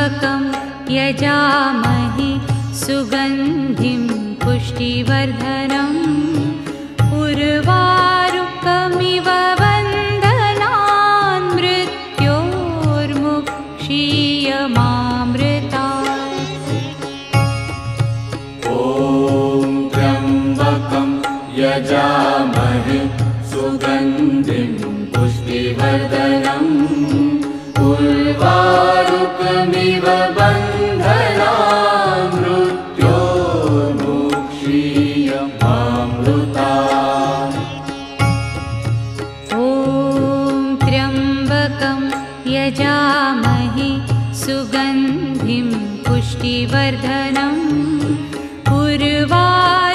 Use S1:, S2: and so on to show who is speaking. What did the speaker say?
S1: त्र्यम्बकं यजामहे सुगन्धिं पुष्टिवर्धनम् उर्वारुकमिव बन्धनान् मृत्योर्मुक्षीयमामृतात्।
S2: ॐ त्र्यम्बकं यजामहे सुगन्धिं पुष्टिवर्धनम् उर्वारुकमिव बन्धनान् मृत्योर्मुक्षीयमामृतात्।
S1: ॐ त्र्यम्बकं यजामहे सुगन्धिं पुष्टिवर्धनम् उर्वारुकमिव